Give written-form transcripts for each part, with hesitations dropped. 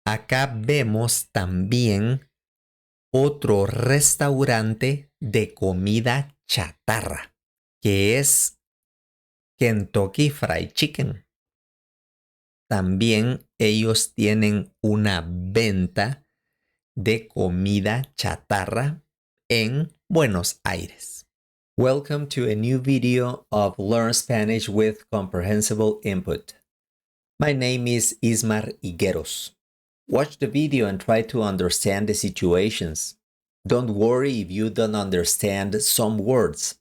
Acá vemos también otro restaurante de comida chatarra, que es Kentucky Fried Chicken. También ellos tienen una venta de comida chatarra en Buenos Aires. Welcome to a new video of Learn Spanish with Comprehensible Input. My name is Ismar Higueros. Watch the video and try to understand the situations. Don't worry if you don't understand some words.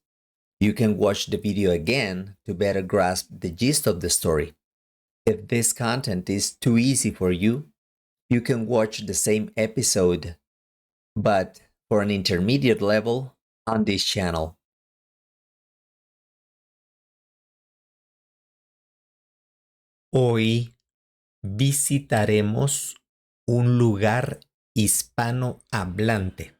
You can watch the video again to better grasp the gist of the story. If this content is too easy for you, you can watch the same episode, but for an intermediate level on this channel. Hoy visitaremos un lugar hispanohablante,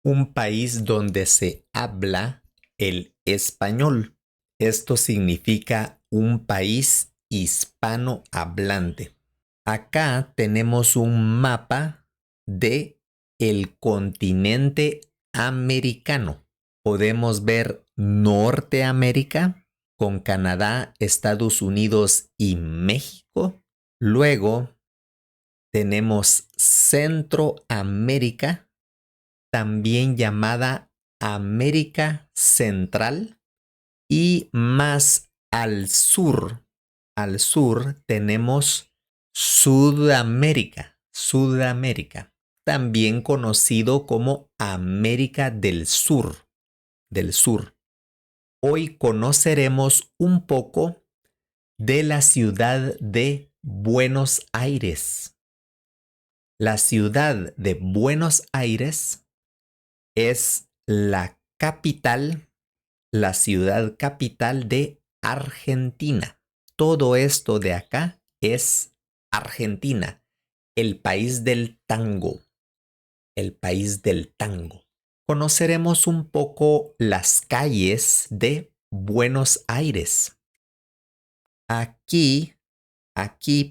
un país donde se habla el español. Esto significa un país hispanohablante. Acá tenemos un mapa de el continente americano. Podemos ver Norteamérica con Canadá, Estados Unidos y México. Luego tenemos Centroamérica, también llamada América Central. Y más al sur tenemos Sudamérica, también conocido como América del Sur, Hoy conoceremos un poco de la ciudad de Buenos Aires. La ciudad de Buenos Aires es la ciudad capital de Argentina. Todo esto de acá es Argentina, el país del tango. Conoceremos un poco las calles de Buenos Aires. Aquí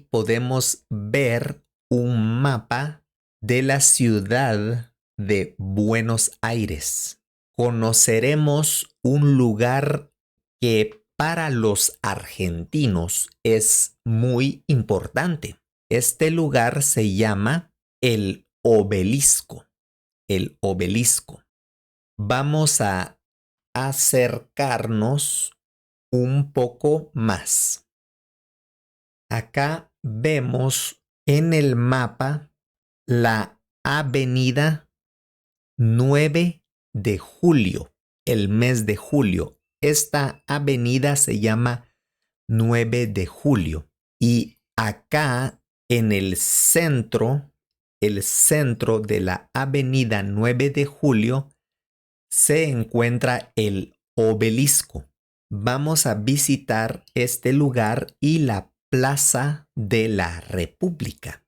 podemos ver un mapa de la ciudad de Buenos Aires. Conoceremos un lugar que para los argentinos es muy importante. Este lugar se llama el Obelisco. Vamos a acercarnos un poco más. Acá vemos en el mapa la avenida 9 de julio, el mes de julio. Esta avenida se llama 9 de julio. Y acá en el centro de la avenida 9 de julio, se encuentra el obelisco. Vamos a visitar este lugar y la Plaza de la República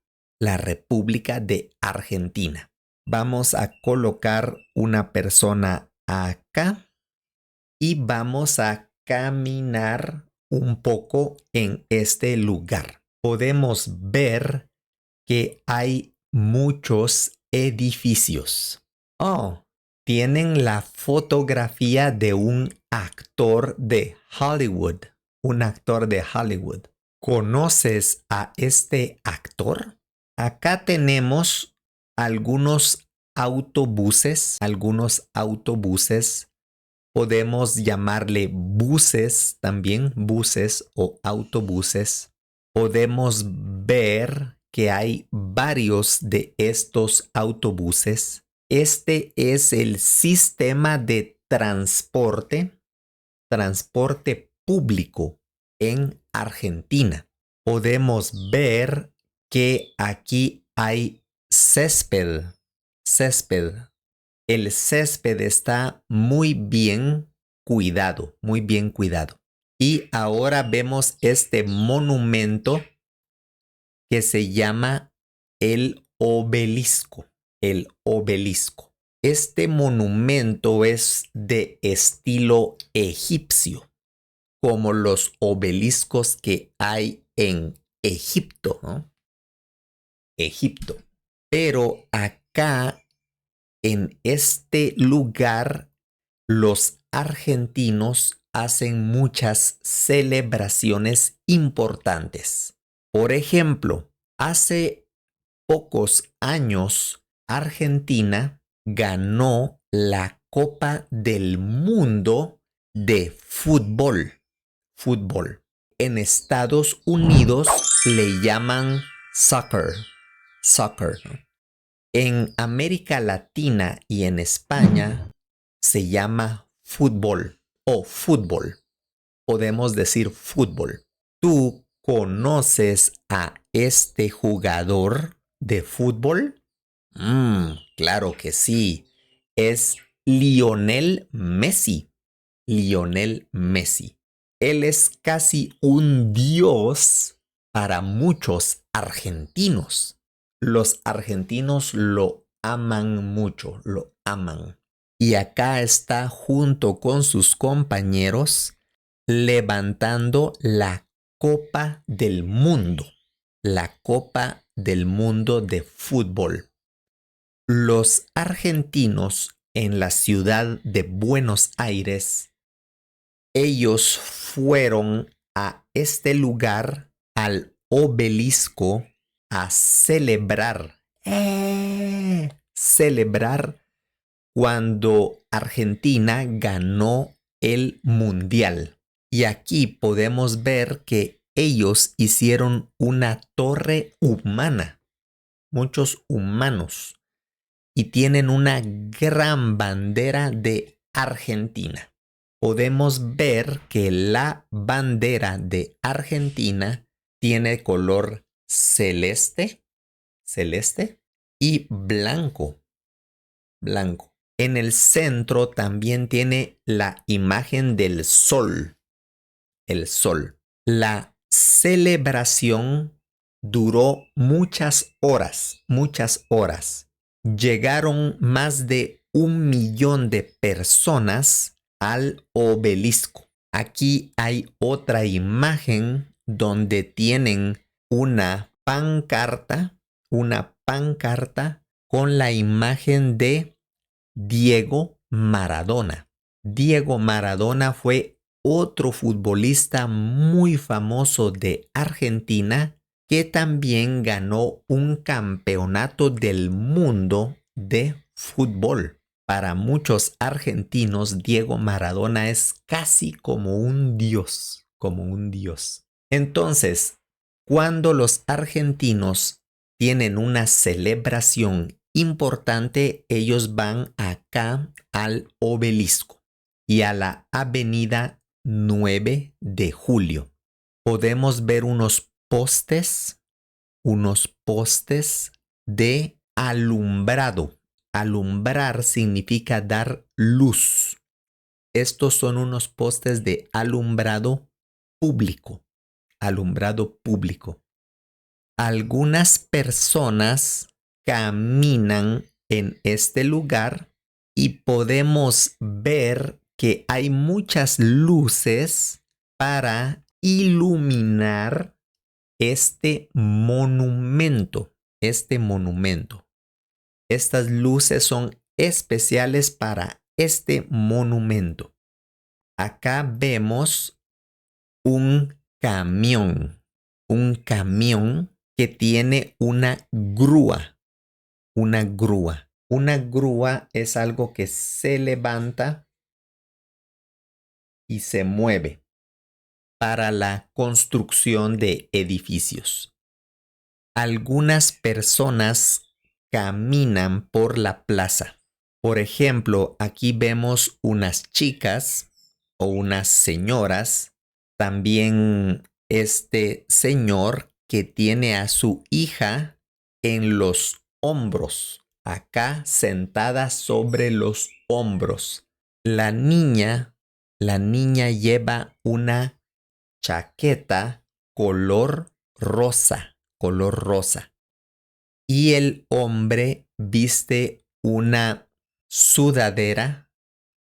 de Argentina. Vamos a colocar una persona acá y vamos a caminar un poco en este lugar. Podemos ver que hay muchos edificios. Tienen la fotografía de un actor de Hollywood. ¿Conoces a este actor? Acá tenemos algunos autobuses. Podemos llamarle buses también, buses o autobuses. Podemos ver que hay varios de estos autobuses. Este es el sistema de transporte público en Argentina. Podemos ver que aquí hay césped. El césped está muy bien cuidado. Y ahora vemos este monumento que se llama el obelisco. Este monumento es de estilo egipcio, como los obeliscos que hay en Egipto, ¿no? Egipto. Pero acá, en este lugar, los argentinos hacen muchas celebraciones importantes. Por ejemplo, hace pocos años, Argentina ganó la Copa del Mundo de fútbol. Fútbol. En Estados Unidos le llaman soccer. Soccer. En América Latina y en España se llama fútbol o fútbol. Podemos decir fútbol. ¿Tú conoces a este jugador de fútbol? Claro que sí. Es Lionel Messi. Lionel Messi. Él es casi un dios para muchos argentinos. Los argentinos lo aman mucho, lo aman. Y acá está junto con sus compañeros levantando la Copa del Mundo. La Copa del Mundo de fútbol. Los argentinos en la ciudad de Buenos Aires, ellos fueron a este lugar, al obelisco, a celebrar. Celebrar cuando Argentina ganó el mundial. Y aquí podemos ver que ellos hicieron una torre humana, muchos humanos, y tienen una gran bandera de Argentina. Podemos ver que la bandera de Argentina tiene color celeste, celeste y blanco, blanco. En el centro también tiene la imagen del sol, el sol. La celebración duró muchas horas, muchas horas. Llegaron más de 1 millón de personas al obelisco. Aquí hay otra imagen donde tienen una pancarta con la imagen de Diego Maradona. Diego Maradona fue otro futbolista muy famoso de Argentina que también ganó un campeonato del mundo de fútbol. Para muchos argentinos, Diego Maradona es casi como un dios, como un dios. Entonces, cuando los argentinos tienen una celebración importante, ellos van acá al obelisco y a la avenida 9 de Julio. Podemos ver unos postes de alumbrado. Alumbrar significa dar luz. Estos son unos postes de alumbrado público. Alumbrado público. Algunas personas caminan en este lugar y podemos ver que hay muchas luces para iluminar este monumento. Estas luces son especiales para este monumento. Acá vemos un camión que tiene una grúa. Una grúa. Una grúa es algo que se levanta y se mueve para la construcción de edificios. Algunas personas caminan por la plaza. Por ejemplo, aquí vemos unas chicas o unas señoras. También este señor que tiene a su hija en los hombros, acá sentada sobre los hombros. La niña lleva una chaqueta color rosa. Y el hombre viste una sudadera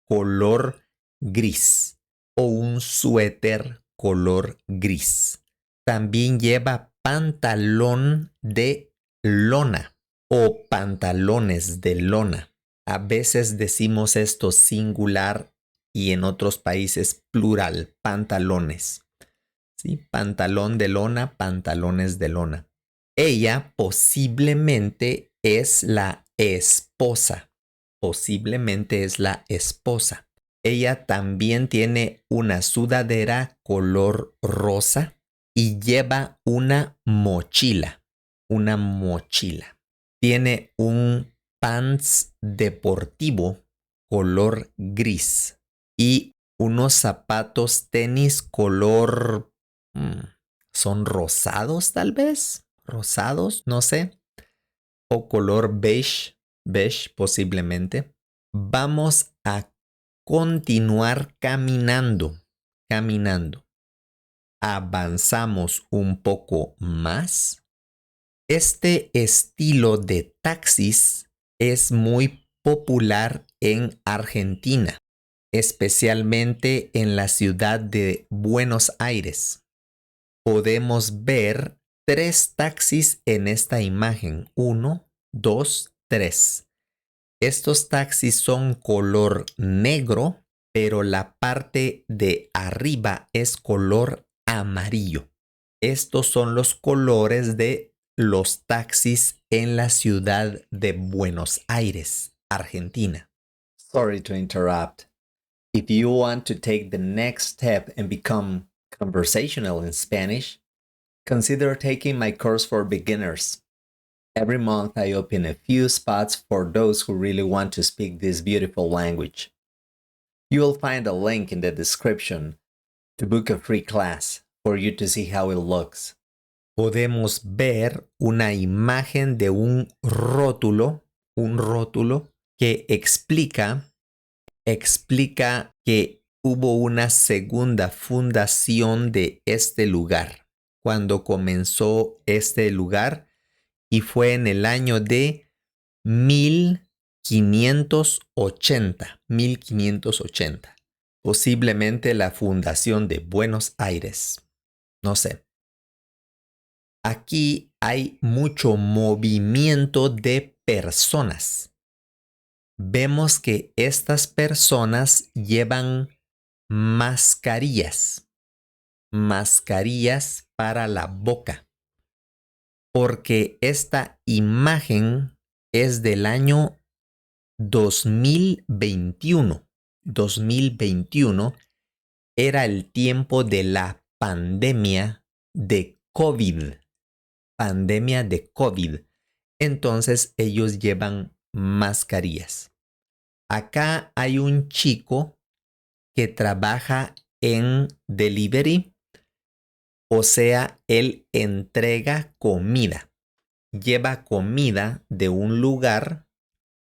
color gris o un suéter color gris. También lleva pantalón de lona o pantalones de lona. A veces decimos esto singular y en otros países plural, pantalones. ¿Sí? Pantalón de lona, pantalones de lona. Ella posiblemente es la esposa. Posiblemente es la esposa. Ella también tiene una sudadera color rosa y lleva una mochila. Una mochila. Tiene un pants deportivo color gris y unos zapatos tenis color... ¿son rosados tal vez? ¿Rosados? No sé. O color beige. Beige posiblemente. Vamos a continuar caminando. Caminando. Avanzamos un poco más. Este estilo de taxis es muy popular en Argentina, especialmente en la ciudad de Buenos Aires. Podemos ver 3 taxis en esta imagen. 1, 2, 3. Estos taxis son color negro, pero la parte de arriba es color amarillo. Estos son los colores de los taxis en la ciudad de Buenos Aires, Argentina. Sorry to interrupt. If you want to take the next step and become conversational in Spanish, consider taking my course for beginners. Every month I open a few spots for those who really want to speak this beautiful language. You will find a link in the description to book a free class for you to see how it looks. Podemos ver una imagen de un rótulo que explica que hubo una segunda fundación de este lugar, cuando comenzó este lugar, y fue en el año de 1580, posiblemente la fundación de Buenos Aires, no sé. Aquí hay mucho movimiento de personas. Vemos que estas personas llevan mascarillas para la boca, porque esta imagen es del año 2021. 2021 era el tiempo de la pandemia de COVID. Pandemia de COVID. Entonces ellos llevan mascarillas. Acá hay un chico que trabaja en delivery, o sea, él entrega comida. Lleva comida de un lugar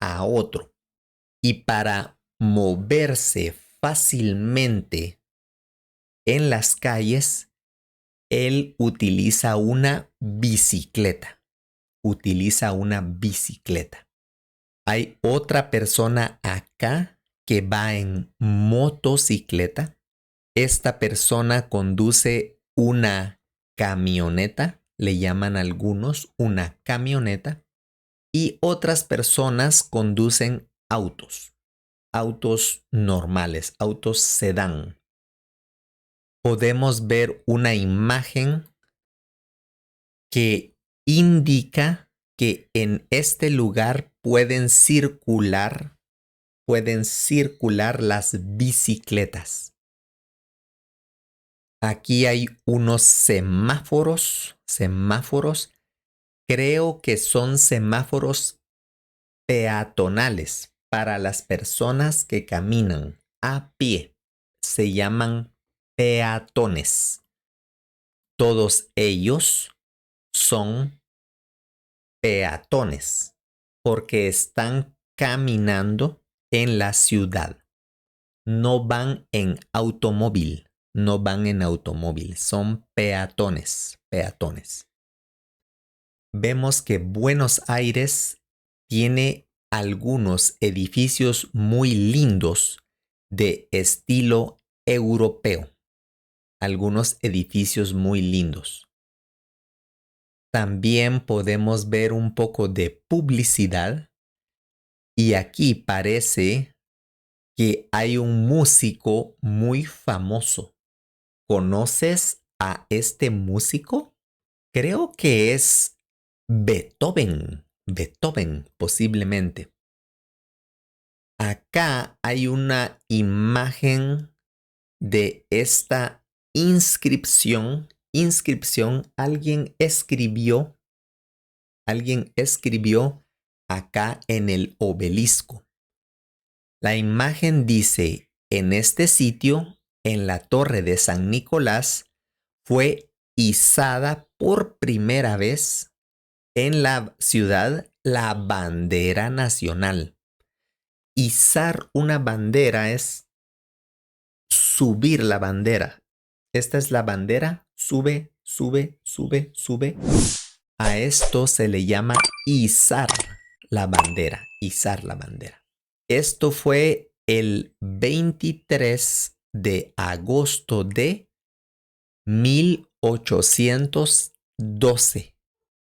a otro. Y para moverse fácilmente en las calles, él utiliza una bicicleta. Hay otra persona acá que va en motocicleta. Esta persona conduce una camioneta, le llaman algunos una camioneta, y otras personas conducen autos normales, autos sedán. Podemos ver una imagen que indica que en este lugar pueden circular las bicicletas. Aquí hay unos semáforos. Creo que son semáforos peatonales para las personas que caminan a pie. Se llaman peatones. Todos ellos son peatones porque están caminando en la ciudad. No van en automóvil, son peatones. Vemos que Buenos Aires tiene algunos edificios muy lindos de estilo europeo. Algunos edificios muy lindos. También podemos ver un poco de publicidad. Y aquí parece que hay un músico muy famoso. ¿Conoces a este músico? Creo que es Beethoven. Beethoven, posiblemente. Acá hay una imagen de esta inscripción. Inscripción, alguien escribió acá en el obelisco. La imagen dice, en este sitio, en la torre de San Nicolás, fue izada por primera vez en la ciudad la bandera nacional. Izar una bandera es subir la bandera. Esta es la bandera, sube, sube, sube, sube. A esto se le llama izar la bandera, izar la bandera. Esto fue el 23 de agosto de 1812.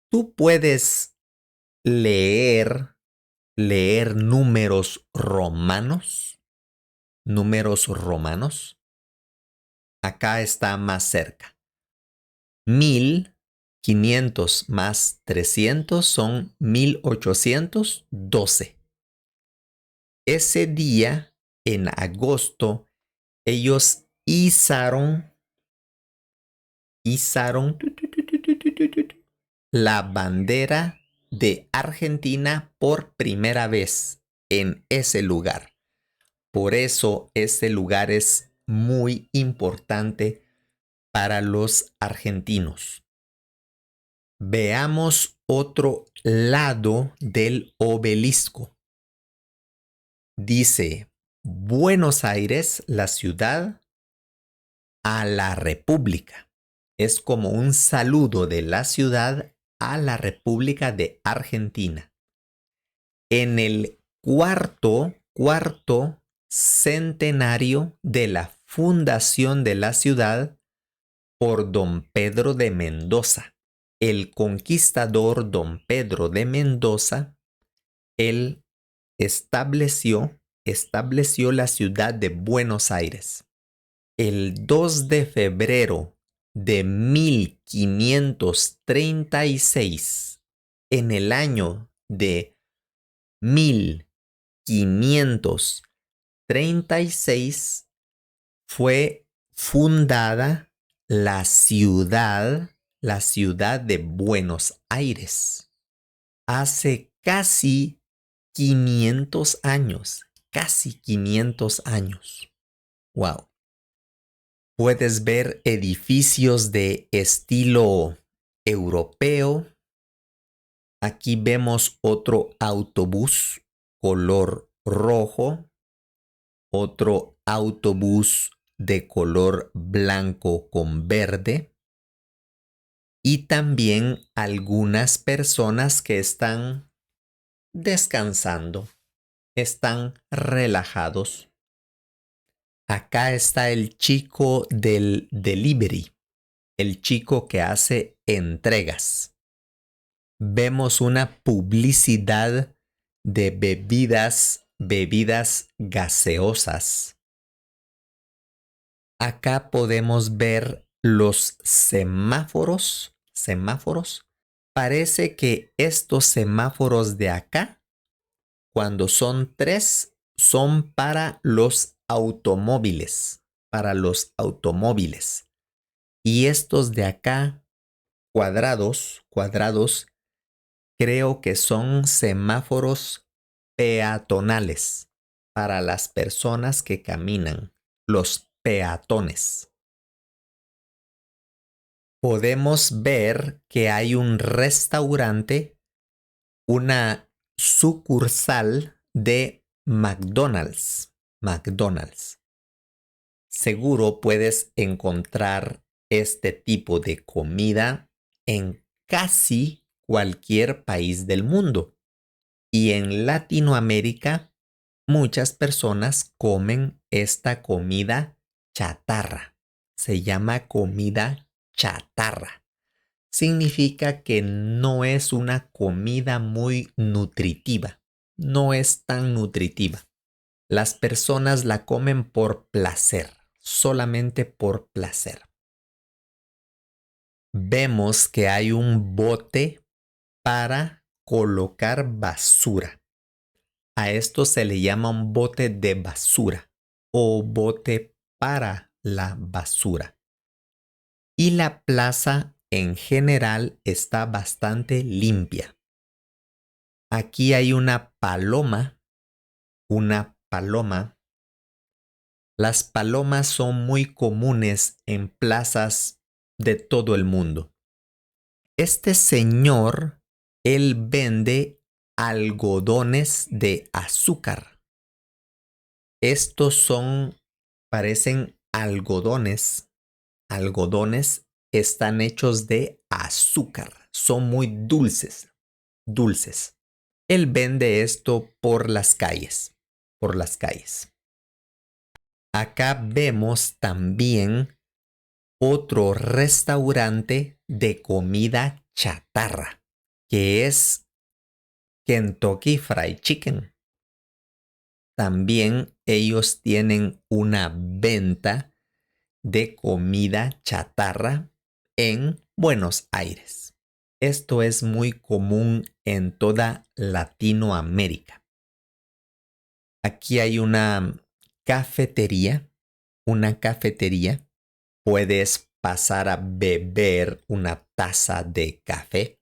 Tú puedes leer números romanos. Números romanos. Acá está más cerca. 1500 más 300 son 1812. Ese día, en agosto, ellos izaron la bandera de Argentina por primera vez en ese lugar. Por eso ese lugar es muy importante para los argentinos. Veamos otro lado del obelisco. Dice, Buenos Aires, la ciudad, a la República. Es como un saludo de la ciudad a la República de Argentina. En el cuarto centenario de la fundación de la ciudad por don Pedro de Mendoza. El conquistador don Pedro de Mendoza, él estableció la ciudad de Buenos Aires. El 2 de febrero de 1536, en el año de 1536, fue fundada la ciudad de Buenos Aires. Hace casi 500 años, casi 500 años. Wow. Puedes ver edificios de estilo europeo. Aquí vemos otro autobús color rojo, otro autobús de color blanco con verde y también algunas personas que están descansando, están relajados. Acá está el chico del delivery, el chico que hace entregas. Vemos una publicidad de bebidas gaseosas. Acá podemos ver los semáforos. Parece que estos semáforos de acá, cuando son 3, son para los automóviles. Y estos de acá, cuadrados, creo que son semáforos peatonales para las personas que caminan, los peatones. Podemos ver que hay un restaurante, una sucursal de McDonald's. Seguro puedes encontrar este tipo de comida en casi cualquier país del mundo. Y en Latinoamérica, muchas personas comen esta comida chatarra. Se llama comida chatarra. significa que no es una comida muy nutritiva. No es tan nutritiva. Las personas la comen por placer, solamente por placer. Vemos que hay un bote para colocar basura. A esto se le llama un bote de basura o bote para la basura. Y la plaza en general está bastante limpia. Aquí hay una paloma. Las palomas son muy comunes en plazas de todo el mundo. Este señor, él vende algodones de azúcar. Estos parecen algodones. Algodones están hechos de azúcar. Son muy dulces. Él vende esto por las calles. Acá vemos también otro restaurante de comida chatarra, que es Kentucky Fried Chicken. También ellos tienen una venta de comida chatarra en Buenos Aires. Esto es muy común en toda Latinoamérica. Aquí hay una cafetería. Puedes pasar a beber una taza de café.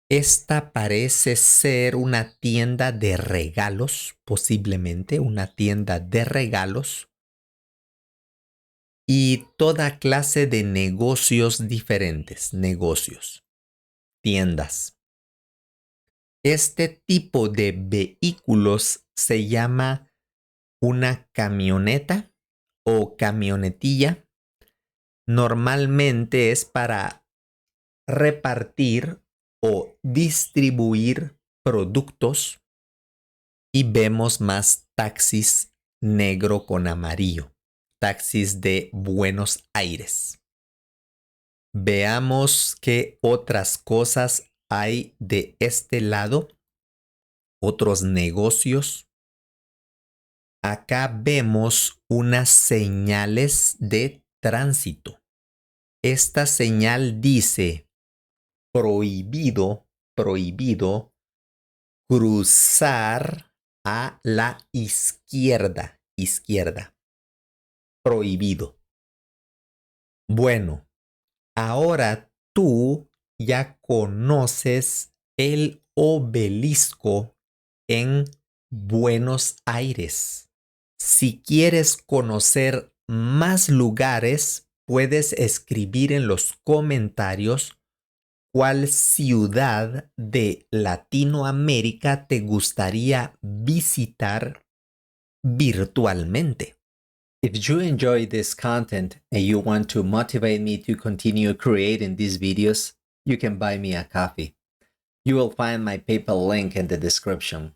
Esta parece ser una tienda de regalos, posiblemente una tienda de regalos. Y toda clase de negocios diferentes, tiendas. Este tipo de vehículos se llama una camioneta o camionetilla. Normalmente es para repartir o distribuir productos y vemos más taxis negro con amarillo. Taxis de Buenos Aires. Veamos qué otras cosas hay de este lado, otros negocios. Acá vemos unas señales de tránsito. Esta señal dice prohibido cruzar a la izquierda. Prohibido. Bueno, ahora tú ya conoces el obelisco en Buenos Aires. Si quieres conocer más lugares, puedes escribir en los comentarios cuál ciudad de Latinoamérica te gustaría visitar virtualmente. If you enjoy this content and you want to motivate me to continue creating these videos, you can buy me a coffee. You will find my PayPal link in the description.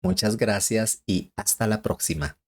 Muchas gracias y hasta la próxima.